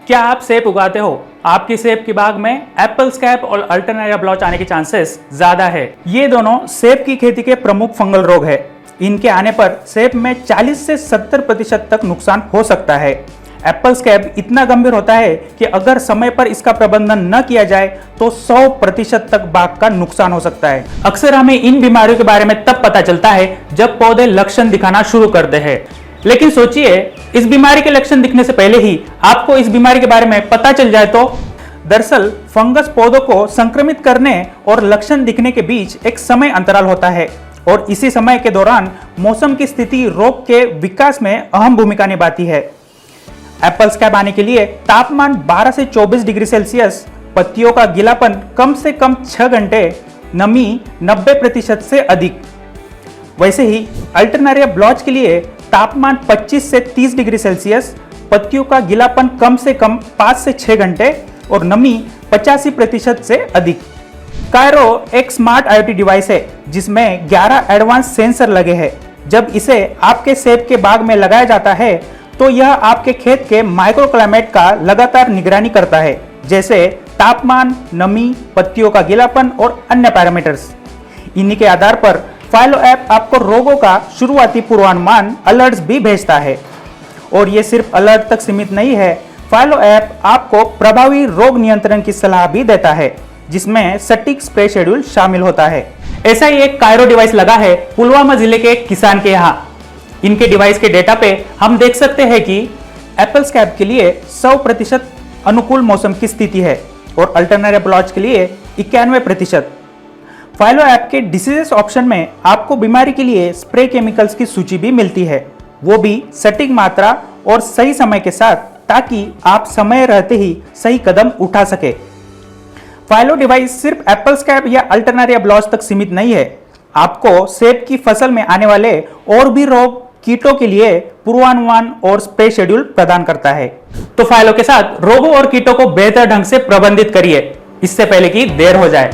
क्या आप सेब उगाते हो? आपकी सेब की बाग में एप्पल स्कैब और अल्टरनेरिया ब्लॉच आने के चांसेस ज्यादा है। ये दोनों सेब की खेती के प्रमुख फंगल रोग है। इनके आने पर सेब में 40 से 70% तक नुकसान हो सकता है। एप्पल स्कैब इतना गंभीर होता है कि अगर समय पर इसका प्रबंधन न किया जाए तो 100% तक बाग का नुकसान हो सकता है। अक्सर हमें इन बीमारियों के बारे में तब पता चलता है जब पौधे लक्षण दिखाना शुरू करते हैं। लेकिन सोचिए, इस बीमारी के लक्षण दिखने से पहले ही आपको इस बीमारी के बारे में पता चल जाए तो। दरअसल फंगस पौधों को संक्रमित करने और लक्षण दिखने के बीच एक समय अंतराल होता है और इसी समय के दौरान मौसम की स्थिति रोग के विकास में अहम भूमिका निभाती है। एप्पल स्कैब आने के लिए तापमान 12 से 24 डिग्री सेल्सियस, पत्तियों का गीलापन कम से कम 6 घंटे, नमी 90% से अधिक। वैसे ही अल्टरनेरिया ब्लॉच के लिए तापमान 25 से 30 डिग्री सेल्सियस, पत्तियों का गीलापन कम से कम 5 से 6 घंटे और नमी 85% से अधिक। कायरो एक स्मार्ट IoT डिवाइस है जिसमें 11 एडवांस सेंसर लगे हैं। जब इसे आपके सेब के बाग में लगाया जाता है तो यह आपके खेत के माइक्रो क्लाइमेट का लगातार निगरानी करता है, जैसे तापमान, नमी, पत्तियों का गीलापन और अन्य पैरामीटर्स। इन्हीं के आधार पर फाइलो ऐप आपको रोगों का शुरुआती पूर्वानुमान अलर्ट्स भी भेजता है। और ये सिर्फ अलर्ट तक सीमित नहीं है, फाइलो ऐप आपको प्रभावी रोग नियंत्रण की सलाह भी देता है, जिसमें सटीक स्प्रे शेड्यूल शामिल होता है। ऐसा ही एक कायरो डिवाइस लगा है पुलवामा जिले के एक किसान के यहाँ। इनके डिवाइस के डेटा पे हम देख सकते हैं कि एप्पल स्कैब के लिए 100% अनुकूल मौसम की स्थिति है और अल्टरनेरिया ब्लॉच के लिए 91%। फाइलो ऐप के डिसीजेस ऑप्शन में आपको बीमारी के लिए स्प्रे केमिकल्स की सूची भी मिलती है, वो भी सटीक मात्रा और सही समय के साथ, ताकि आप समय रहते ही सही कदम उठा सके। फाइलो डिवाइस सिर्फ एप्पल स्कैब या अल्टरनेरिया ब्लॉच तक सीमित नहीं है, आपको सेब की फसल में आने वाले और भी रोग, कीटों के लिए पूर्वानुमान और स्प्रे शेड्यूल प्रदान करता है। तो फाइलो के साथ रोगों और कीटों को बेहतर ढंग से प्रबंधित करिए, इससे पहले कि देर हो जाए।